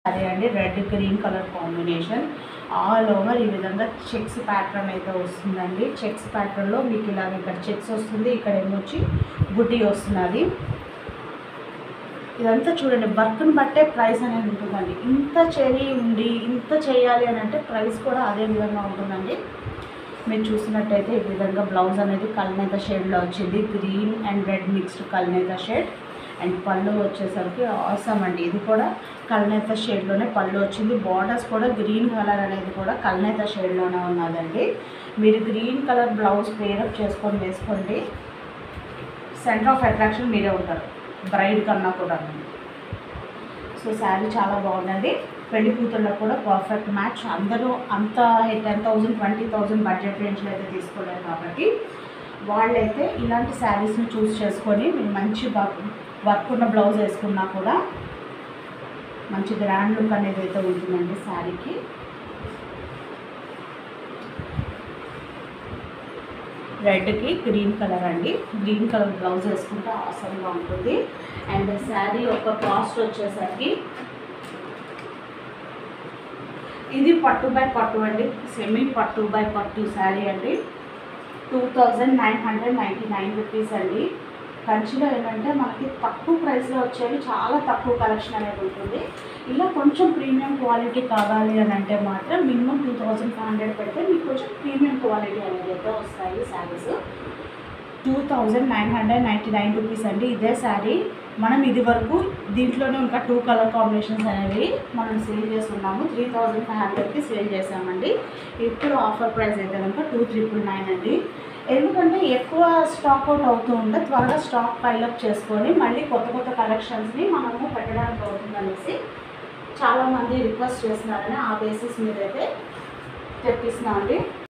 Sorry అండి. Red green colour combination all over ఈ విధంగా చెక్స్ ప్యాటర్న్ అయితే వస్తుందండి. చెక్స్ ప్యాటర్న్లో మీకు ఇలాగ ఇక్కడ చెక్స్ వస్తుంది, ఇక్కడ ఏమొచ్చి బుట్టి వస్తున్నది. ఇదంతా చూడండి, వర్క్ని బట్టే ప్రైస్ అనేది ఉంటుందండి. ఇంత చేయి ఉండి ఇంత చేయాలి అని అంటే ప్రైస్ కూడా అదే విధంగా ఉంటుందండి. మీరు చూసినట్టయితే ఈ విధంగా బ్లౌజ్ అనేది కల్నేత షేడ్లో వచ్చింది, గ్రీన్ అండ్ రెడ్ మిక్స్డ్ కల్నేత షేడ్. అండ్ పళ్ళు వచ్చేసరికి ఆసమ్ అండి, ఇది కూడా కల్నేత షేడ్లోనే పళ్ళు వచ్చింది. బార్డర్స్ కూడా గ్రీన్ కలర్ అనేది కూడా కల్నేత షేడ్లోనే ఉన్నదండి. మీరు గ్రీన్ కలర్ బ్లౌజ్ పేరప్ చేసుకొని వేసుకోండి, సెంటర్ ఆఫ్ అట్రాక్షన్ మీరే ఉంటారు బ్రైడ్ కన్నా కూడా. సో శారీ చాలా బాగుందండి. పెళ్లి కూతుళ్ళకు కూడా పర్ఫెక్ట్ మ్యాచ్. అందరూ అంత 10,000 20,000 బడ్జెట్ రేంజ్లో అయితే తీసుకోలేరు కాబట్టి వాళ్ళైతే ఇలాంటి శారీస్ని చూస్ చేసుకొని మీరు మంచి వర్క్ ఉన్న బ్లౌజ్ వేసుకున్నా కూడా మంచి గ్రాండ్ లుక్ అనేది అయితే ఉంటుందండి శారీకి. రెడ్కి గ్రీన్ కలర్ అండి, గ్రీన్ కలర్ బ్లౌజ్ వేసుకుంటే ఆసంగా ఉంటుంది. అండ్ శారీ యొక్క కాస్ట్ వచ్చేసరికి ఇది పట్టు బై పట్టు అండి, సెమీ పట్టు బై పట్టు శారీ అండి. 2,999 రూపీస్ అండి. కంచిలో ఏంటంటే మనకి తక్కువ ప్రైస్లో వచ్చేవి, చాలా తక్కువ కలెక్షన్ అనేది ఉంటుంది. ఇలా కొంచెం ప్రీమియం క్వాలిటీ కావాలి అని అంటే మాత్రం మినిమం 2,500 పెడితే మీకు కొంచెం ప్రీమియం క్వాలిటీ అనేది అయితే వస్తాయి శారీస్. 2,999 రూపీస్ అండి. ఇదే శారీ మనం ఇది వరకు దీంట్లోనే ఇంకా 2 కలర్ కాంబినేషన్స్ అనేవి మనం సేల్ చేస్తున్నాము. 3,500కి సేల్ చేసామండి. ఇప్పుడు ఆఫర్ ప్రైస్ అయితే కనుక 2,999 అండి. ఎందుకంటే ఎక్కువ స్టాక్ అవుట్ అవుతూ ఉంటే త్వరగా స్టాక్ పైలప్ చేసుకొని మళ్ళీ కొత్త కొత్త కలెక్షన్స్ని మనము పెట్టడానికి అవుతుందనేసి చాలామంది రిక్వెస్ట్ చేస్తున్నారని ఆ బేసిస్ మీద అయితే తెప్పిస్తున్నామండి.